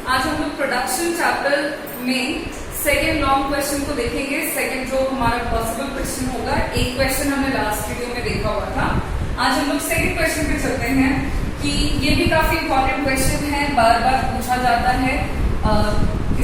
आज हम लोग प्रोडक्शन चैप्टर में सेकेंड लॉन्ग क्वेश्चन को देखेंगे। सेकेंड जो हमारा पॉसिबल क्वेश्चन होगा, एक क्वेश्चन हमने लास्ट वीडियो में देखा हुआ था। आज हम लोग सेकेंड क्वेश्चन पे चलते हैं कि ये भी काफी इंपॉर्टेंट क्वेश्चन है, बार बार पूछा जाता है।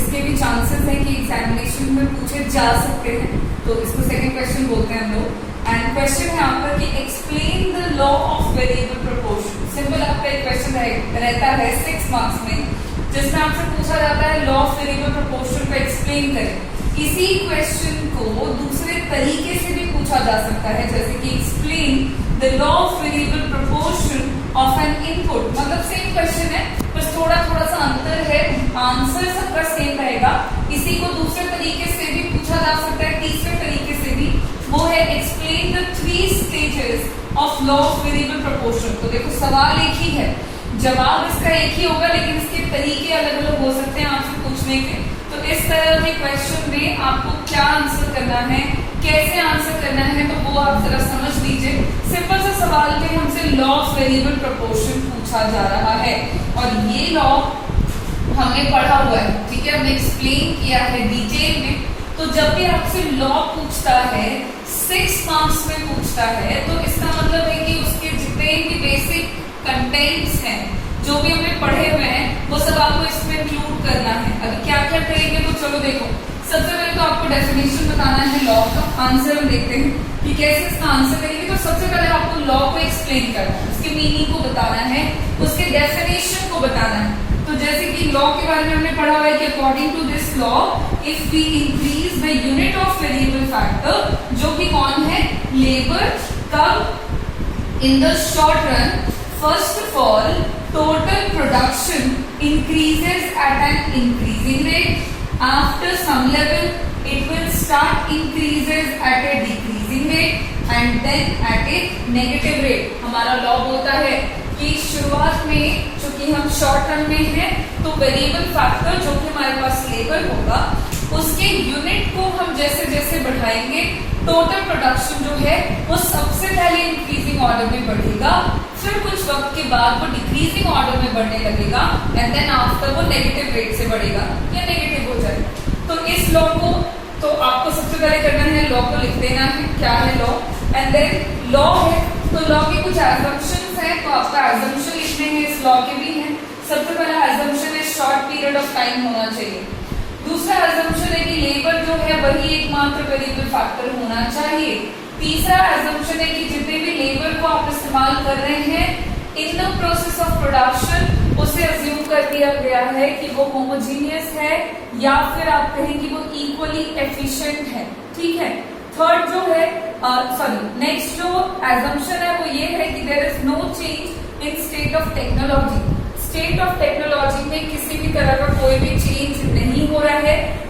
इसके भी चांसेस है कि एग्जामिनेशन में पूछे जा सकते हैं, तो इसको सेकेंड क्वेश्चन बोलते हैं हम लोग। एंड क्वेश्चन है आपका कि explain the law of variable proportion. Simple आपका एक क्वेश्चन रहता है 6 मार्क्स में, जिसमें आपसे पूछा जाता है लॉ ऑफ वेरिएबल प्रोपोर्शन को एक्सप्लेन करें। इसी क्वेश्चन को दूसरे तरीके से भी पूछा जा सकता है, जैसे कि explain the law of variable proportion of N input. मतलब सेम क्वेश्चन है, बस थोड़ा थोड़ा सा अंतर है, आंसर सबका सेम रहेगा। इसी को दूसरे तरीके से भी पूछा जा सकता है, तीसरे तरीके से भी, वो है explain the 3 stages of law of variable proportion. तो देखो सवाल एक ही है, जवाब इसका एक ही होगा, लेकिन इसके तरीके अलग अलग हो सकते हैं आपसे पूछने के। तो इस तरह के क्वेश्चन में आपको क्या आंसर करना है, कैसे आंसर करना है, तो वो आप जरा समझ लीजिए। सिंपल सा सवाल में हमसे लॉ ऑफ वेरिएबल प्रोपोर्शन पूछा जा रहा है, और ये लॉ हमने पढ़ा हुआ है, ठीक है, हमने एक्सप्लेन किया है डिटेल में। तो जब भी आपसे लॉ पूछता है, 6 मार्क्स में पूछता है, तो इसका मतलब है कि उसके जितने भी बेसिक कंटेंट्स हैं, जो भी हमने पढ़े हुए हैं, वो सब आपको इसमें इंक्लूड करना है। अभी क्या क्या करेंगे, तो चलो देखो, सबसे पहले तो आपको डेफिनेशन बताना है लॉ का। आंसर हम देखते हैं कि कैसे इसका आंसर करेंगे। तो सबसे पहले आपको लॉ को एक्सप्लेन करना है, उसके मीनिंग को बताना है, उसके डेफिनेशन को बताना है। तो जैसे कि लॉ के बारे में हमने पढ़ा हुआ है कि according to this law, if we increase the unit of variable factor, जो कि कौन है, लेबर, कब, in the short run, first of all, total production increases at an increasing rate. After some level, it will start increases at a decreasing rate and then at a negative rate. हमारा law बोलता है कि शुरुआत में, चूंकि हम short term में हैं, तो वेरिएबल फैक्टर जो कि हमारे पास लेबर होगा, उसके यूनिट को हम जैसे जैसे बढ़ाएंगे, टोटल प्रोडक्शन जो है वो सबसे पहले इंक्रीजिंग ऑर्डर में बढ़ेगा, फिर कुछ वक्त के बाद वो डिक्रीजिंग ऑर्डर में बढ़ने लगेगा, एंड देन आफ्टर वो नेगेटिव रेट से बढ़ेगा या नेगेटिव हो जाएगा। तो इस लॉ को, तो आपको सबसे पहले करना है, लॉ को लिख देना है, क्या है लॉ, एंड देन लॉ है, तो लॉ के कुछ एजम्पशंस हैं, तो आपका एजम्पशन लिखने हैं, इस लॉ के भी हैं। सबसे पहला एजम्पशन है शॉर्ट पीरियड ऑफ टाइम होना चाहिए। दूसरा एजम्पशन है कि लेबर जो है वही एकमात्र वेरिएबल फैक्टर होना चाहिए। तीसरा एजम्पशन है कि जितने भी लेबर को आप इस्तेमाल कर रहे हैं in the process of production, उसे अज्यूम कर दिया गया है कि वो होमोजीनियस है, या फिर आप कहें कि वो इक्वली एफिशिएंट है, ठीक है। थर्ड जो है, नेक्स्ट जो एजम्पशन है वो ये है कि there is no change in state of technology. State of technology में किसी भी तरह का कोई भी चेंज नहीं हो रहा है।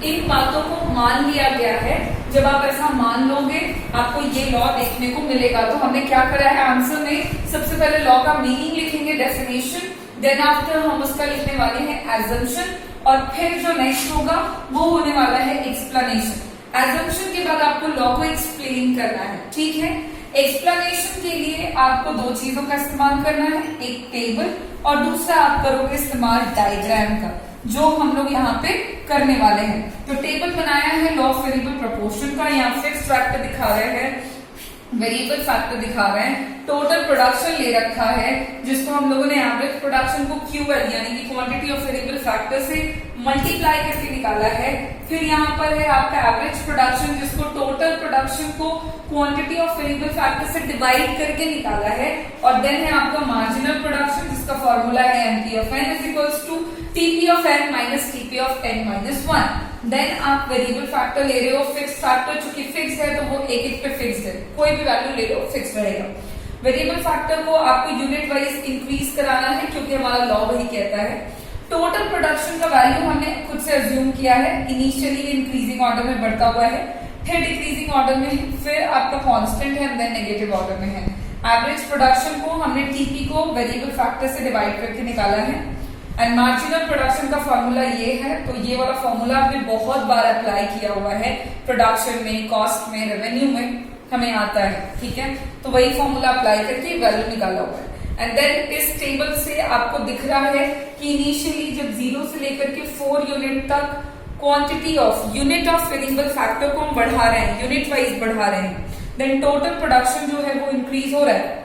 इन बातों को मान लिया गया है। जब आप ऐसा मान लोगे, आपको ये लॉ देखने को मिलेगा। तो हमने क्या करा है आंसर में, सबसे पहले लॉ का मीनिंग लिखेंगे, डेफिनेशन, देन आफ्टर हम उसका लिखने वाले हैं एजम्पशन, और फिर जो नेक्स्ट होगा वो होने वाला है एक्सप्लेनेशन। एजम्पशन के बाद आपको लॉ को एक्सप्लेन करना है, ठीक है। एक्सप्लेनेशन के लिए आपको 2 चीजों का इस्तेमाल करना है, एक टेबल और दूसरा आप करोगे इस्तेमाल डायग्राम का, जो हम लोग यहाँ पे करने वाले हैं। तो टेबल बनाया है लॉ ऑफ वेरिएबल प्रोपोर्शन का, यहाँ फिक्स्ड फैक्टर दिखा रहे हैं, वेरिएबल फैक्टर दिखा रहे हैं, टोटल प्रोडक्शन ले रखा है, जिसको हम लोगों ने एवरेज प्रोडक्शन को QL यानी कि क्वांटिटी ऑफ वेरिएबल फैक्टर से मल्टीप्लाई करके निकाला है। फिर यहाँ पर है आपका एवरेज प्रोडक्शन, जिसको टोटल प्रोडक्शन को क्वांटिटी ऑफ वेरिएबल फैक्टर से डिवाइड करके निकाला है, और देन है आपका मार्जिनल प्रोडक्शन, जिसका फॉर्मूला है MP of n is equals to TP of n minus TP of n minus 1। Then आप वेरिएबल फैक्टर ले रहे हो, फिक्स्ड फैक्टर, चूंकि फिक्स है तो वो एक पे फिक्स्ड है, कोई भी वैल्यू ले लो फिक्स रहेगा। वेरिएबल फैक्टर को आपको यूनिट वाइज इंक्रीज कराना है, क्योंकि हमारा लॉ वही कहता है। टोटल प्रोडक्शन का वैल्यू हमने खुद से अज्यूम किया है, इनिशियली इंक्रीजिंग ऑर्डर में बढ़ता हुआ है, फिर डिक्रीजिंग ऑर्डर में, फिर आपका कांस्टेंट है, देन नेगेटिव ऑर्डर में है। एवरेज प्रोडक्शन को हमने टीपी को वेरिएबल फैक्टर से डिवाइड करके निकाला है, एंड मार्जिनल प्रोडक्शन का फॉर्मूला ये है। तो ये वाला फॉर्मूला आपने बहुत बार अप्लाई किया हुआ है, प्रोडक्शन में, कॉस्ट में, रेवेन्यू में हमें आता है, ठीक है। तो वही फॉर्मूला अप्लाई करके वैल्यू निकाला हुआ है। एंड देन इस टेबल से आपको दिख रहा है कि इनिशियली जब 0 से लेकर के 4 यूनिट तक quantity of unit of variable factor को हम बढ़ा रहे हैं, यूनिट वाइज बढ़ा रहे हैं, देन टोटल प्रोडक्शन जो है वो इंक्रीज हो रहा है,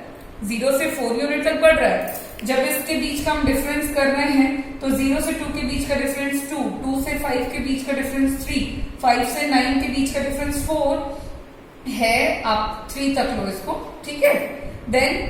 0 से 4 यूनिट तक बढ़ रहा है। जब इसके बीच का हम डिफरेंस कर रहे हैं तो 0 से 2 के बीच का डिफरेंस 2, 2 से 5 के बीच का डिफरेंस 3, 5 से 9 के बीच का डिफरेंस 4 है, आप 3 तक लो इसको, ठीक है। देन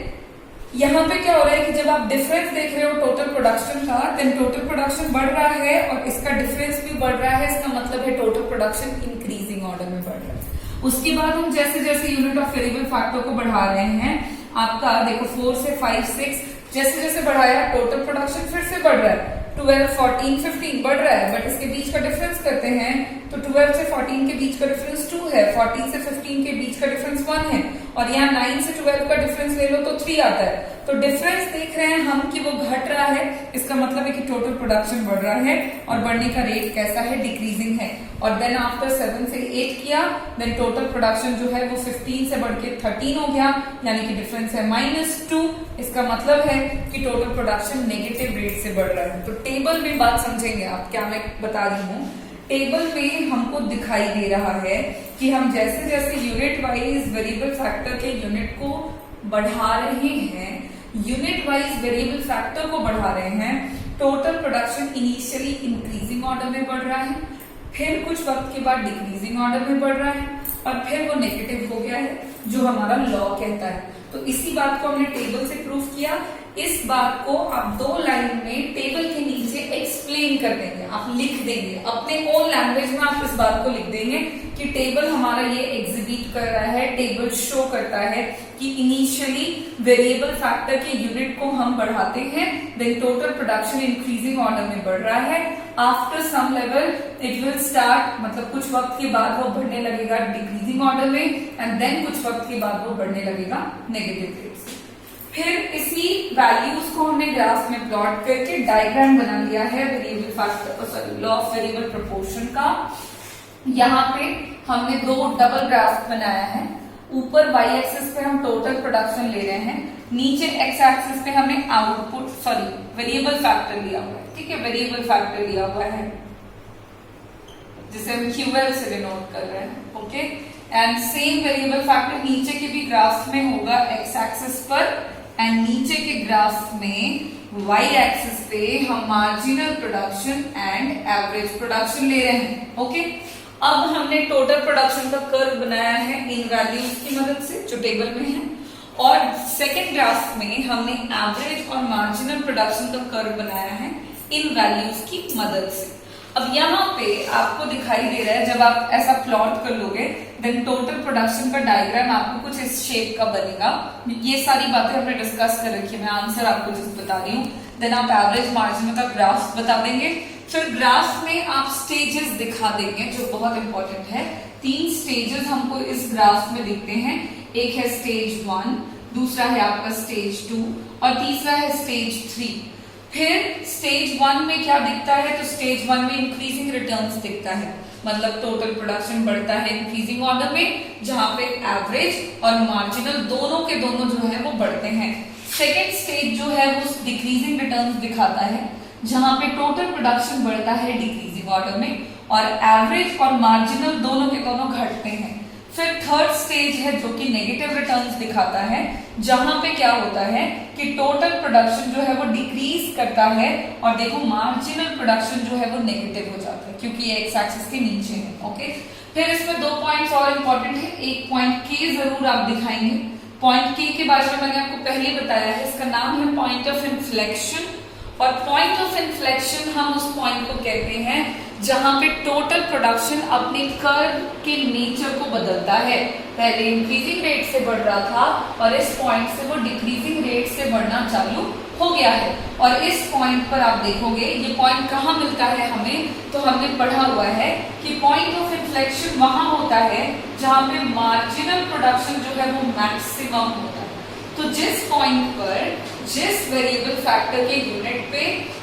यहाँ पे क्या हो रहा है कि जब आप डिफरेंस देख रहे हो टोटल प्रोडक्शन का, देन टोटल प्रोडक्शन बढ़ रहा है और इसका डिफरेंस भी बढ़ रहा है, इसका मतलब है टोटल प्रोडक्शन इंक्रीजिंग ऑर्डर में बढ़ रहा है। उसके बाद हम जैसे जैसे यूनिट ऑफ वेरिएबल फैक्टर को बढ़ा रहे हैं, आपका देखो 4 से 5, 6 जैसे जैसे बढ़ाया टोटल प्रोडक्शन फिर से बढ़ रहा है, 12, 14, 15 बढ़ रहा है, बट इसके बीच का डिफरेंस करते हैं तो 12 से 14 के बीच का डिफरेंस 2 है, 14 से 15 के बीच का डिफरेंस 1 है, और यहाँ 9 से 12 का डिफरेंस ले लो तो 3 आता है। तो डिफरेंस देख रहे हैं हम कि वो घट रहा है, इसका मतलब है कि टोटल प्रोडक्शन बढ़ रहा है, और बढ़ने का रेट कैसा है, डिक्रीजिंग है। और देन आफ्टर 7 से 8 किया, देन टोटल प्रोडक्शन जो है वो 15 से बढ़ के 13 हो गया, यानी कि डिफरेंस है -2, इसका मतलब है कि टोटल प्रोडक्शन नेगेटिव रेट से बढ़ रहा है। तो टेबल में बात समझेंगे आप, क्या मैं बता रही हूँ, टेबल में हमको दिखाई दे रहा है कि हम जैसे जैसे यूनिट वाइज वेरिएबल फैक्टर के यूनिट को बढ़ा रहे हैं, यूनिट वाइज वेरिएबल फैक्टर को बढ़ा रहे हैं, total production initially increasing order में बढ़ रहा है, फिर कुछ वक्त के बाद डिक्रीजिंग ऑर्डर में बढ़ रहा है, और फिर वो नेगेटिव हो गया है, जो हमारा लॉ कहता है। तो इसी बात को हमने टेबल से प्रूव किया। इस बात को आप 2 लाइन में टेबल के नीचे एक्सप्लेन कर देंगे, आप लिख देंगे अपने ओन लैंग्वेज में, आप इस बात को लिख देंगे कि टेबल हमारा ये एग्जिबिट कर रहा है, टेबल शो करता है कि इनिशियली वेरिएबल फैक्टर के यूनिट को हम बढ़ाते हैं, then total production increasing order में बढ़ रहा है, after some level it will start, मतलब कुछ वक्त के बाद वो बढ़ने लगेगा डिक्रीजिंग ऑर्डर में, एंड देन कुछ वक्त के बाद वो बढ़ने लगेगा नेगेटिव रेट से। फिर इसी वैल्यूज को हमने ग्राफ में प्लॉट करके डायग्राम बना लिया है variable factor, sorry law of variable proportion का। यहाँ पे हमने 2 डबल ग्राफ बनाया है, ऊपर y एक्सिस पे हम टोटल प्रोडक्शन ले रहे हैं, नीचे x एक्सिस पे हमने आउटपुट सॉरी वेरिएबल फैक्टर लिया हुआ है, ठीक है, वेरिएबल फैक्टर लिया हुआ है जिसे हम QL से डिनोट कर रहे हैं, okay. And same variable factor नीचे के भी ग्राफ में होगा x एक्सिस पर, एंड नीचे के ग्राफ में y एक्सिस पे हम marginal production and average production ले रहे हैं, ओके। अब हमने टोटल प्रोडक्शन का कर्व बनाया है इन वैल्यूज की मदद से जो टेबल में है, और सेकेंड ग्राफ में हमने एवरेज और मार्जिनल प्रोडक्शन का कर्व बनाया है इन वैल्यूज की मदद से। अब यहाँ पे आपको दिखाई दे रहा है, जब आप ऐसा प्लॉट कर लोगे देन टोटल प्रोडक्शन का डायग्राम आपको कुछ इस शेप का बनेगा। ये सारी बातें हमने डिस्कस कर रखी है, मैं आंसर आपको जस्ट बता रही हूँ। देन आप एवरेज मार्जिन का ग्राफ बता देंगे, फिर ग्राफ में आप स्टेजेस दिखा देंगे जो बहुत इंपॉर्टेंट है। 3 स्टेजेस हमको इस ग्राफ में दिखते हैं, एक है स्टेज 1, दूसरा है आपका स्टेज 2 और तीसरा है स्टेज 3। फिर स्टेज 1 में क्या दिखता है, तो स्टेज 1 में इंक्रीजिंग रिटर्न्स दिखता है, मतलब टोटल प्रोडक्शन बढ़ता है इंक्रीजिंग ऑर्डर में, जहां पे एवरेज और मार्जिनल दोनों के दोनों जो है वो बढ़ते हैं। सेकेंड स्टेज जो है वो डिक्रीजिंग रिटर्न्स दिखाता है, जहां पे टोटल प्रोडक्शन बढ़ता है डिक्रीजिंग ऑर्डर में, और एवरेज और मार्जिनल दोनों के दोनों घटते हैं। फिर थर्ड स्टेज है जो कि नेगेटिव रिटर्न्स दिखाता है, जहां पे क्या होता है कि टोटल प्रोडक्शन जो है वो डिक्रीज करता है, और देखो मार्जिनल प्रोडक्शन जो है वो नेगेटिव हो जाता है क्योंकि ये एक्स एक्सिस के नीचे है, ओके। फिर इसमें 2 पॉइंट्स और इंपॉर्टेंट है, एक पॉइंट के जरूर आप दिखाएंगे। पॉइंट के बारे में मैंने आपको पहले बताया है, इसका नाम है पॉइंट ऑफ इन्फ्लेक्शन, और पॉइंट ऑफ इन्फ्लेक्शन हम उस पॉइंट को कहते हैं जहां पे टोटल प्रोडक्शन अपने कर्व के नेचर को बदलता है। पहले इंक्रीजिंग रेट से बढ़ रहा था और इस पॉइंट से वो डिक्रीजिंग रेट से बढ़ना चालू हो गया है। और इस पॉइंट पर आप देखोगे ये पॉइंट कहाँ मिलता है हमें, तो हमने पढ़ा हुआ है कि पॉइंट ऑफ इन्फ्लेक्शन वहां होता है जहां पे मार्जिनल प्रोडक्शन जो है वो मैक्सिमम होता है। तो जिस पॉइंट पर जिस वेरिएबल फैक्टर के यूनिट पे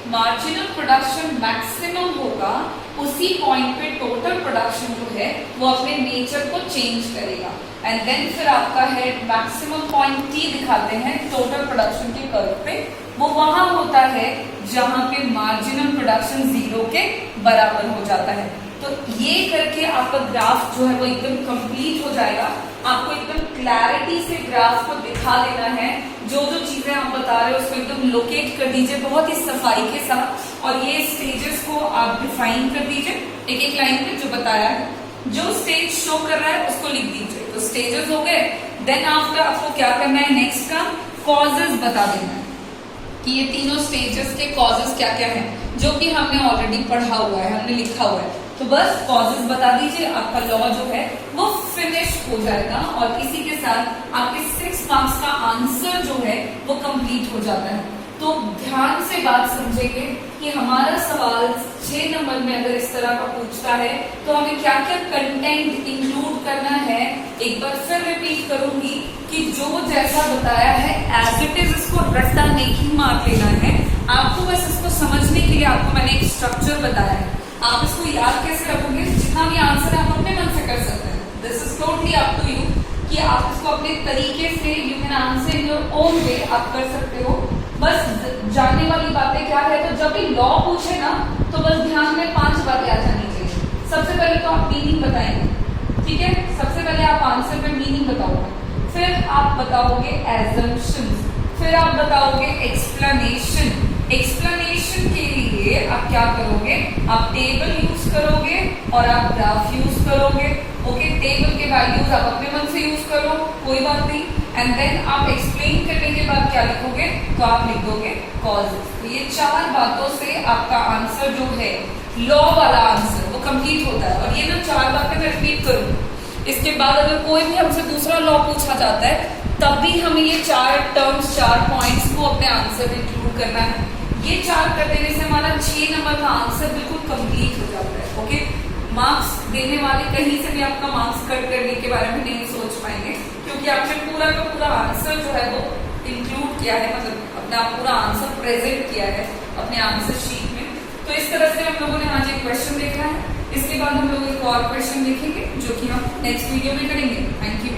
मार्जिनल प्रोडक्शन मैक्सिमम होगा, उसी पॉइंट पे टोटल प्रोडक्शन जो है वो अपने नेचर को चेंज करेगा। एंड देन फिर आपका है मैक्सिमम पॉइंट टी दिखाते हैं टोटल प्रोडक्शन के कर्व पे, वो वहां होता है जहां पे मार्जिनल प्रोडक्शन 0 के बराबर हो जाता है। तो ये करके आपका ग्राफ जो है वो एकदम कंप्लीट हो जाएगा। आपको एकदम क्लैरिटी से ग्राफ को दिखा देना है, जो जो चीजें आप बता रहे हो उसको एकदम लोकेट कर दीजिए बहुत ही सफाई के साथ, और ये स्टेजेस को आप डिफाइन कर दीजिए एक एक लाइन पे जो बताया है। जो स्टेज शो कर रहा है उसको लिख दीजिए। तो स्टेजेस हो गए। देन आफ्टर आपको क्या करना है, नेक्स्ट का कॉजेस बता देना है कि ये तीनों स्टेजेस के कॉजेस क्या क्या हैं, जो कि हमने ऑलरेडी पढ़ा हुआ है, हमने लिखा हुआ है। तो बस कॉजेस बता दीजिए, आपका लॉ जो है वो फिनिश हो जाएगा, और इसी के साथ आपके 6 मार्क्स का आंसर जो है वो कंप्लीट हो जाता है। तो ध्यान से बात समझेंगे कि हमारा सवाल 6 नंबर में अगर इस तरह का पूछता है तो हमें क्या क्या कंटेंट इंक्लूड करना है। एक बार फिर रिपीट करूंगी कि जो जैसा बताया है एज इट इज इसको रट्टा नहीं मार लेना है। आपको बस इसको समझने के लिए आपको मैंने एक स्ट्रक्चर बताया है। आप इसको याद कैसे रखोगे, जितना भी आंसर आप अपने मन से कर सकते हैं। This is totally up to you कि आप इसको अपने तरीके से, you can answer in your own way, आप कर सकते हो। बस जानने वाली बातें क्या है, तो जब भी लॉ पूछे ना तो बस ध्यान में 5 बातें आ जानी चाहिए। सबसे पहले तो आप मीनिंग बताएंगे, ठीक है। सबसे पहले आप आंसर में मीनिंग बताओगे, फिर आप बताओगे एजम्पशंस, फिर आप बताओगे एक्सप्लेनेशन। एक्सप्लेनेशन के लिए आप क्या करोगे, आप टेबल यूज करोगे और आप ग्राफ यूज करोगे। ओके, टेबल के वैल्यूज आप अपने मन से यूज करो, कोई बात नहीं। एंड देन आप एक्सप्लेन करने के बाद क्या लिखोगे, तो आप लिख दोगे कॉजेस। तो ये 4 बातों से आपका आंसर जो है, लॉ वाला आंसर, वो कंप्लीट होता है। और ये जो 4 बातें मैं रिपीट करूँ, इसके बाद अगर कोई भी हमसे दूसरा लॉ पूछा जाता है तब भी हमें ये 4 टर्म्स, 4 पॉइंट्स को अपने आंसर में इंक्लूड करना है। ये 4 कर देने से हमारा 6 नंबर का आंसर बिल्कुल कंप्लीट हो जाता है। ओके, मार्क्स देने वाले कहीं से भी आपका मार्क्स कट करने के बारे में नहीं सोच पाएंगे, क्योंकि आपने पूरा का पूरा आंसर जो है वो इंक्लूड किया है, मतलब अपना पूरा आंसर प्रेजेंट किया है अपने आंसर शीट में। तो इस तरह से हम लोगों ने आज एक क्वेश्चन देखा है। इसके बाद हम लोग एक और क्वेश्चन देखेंगे जो कि हम नेक्स्ट वीडियो में करेंगे। Thank you.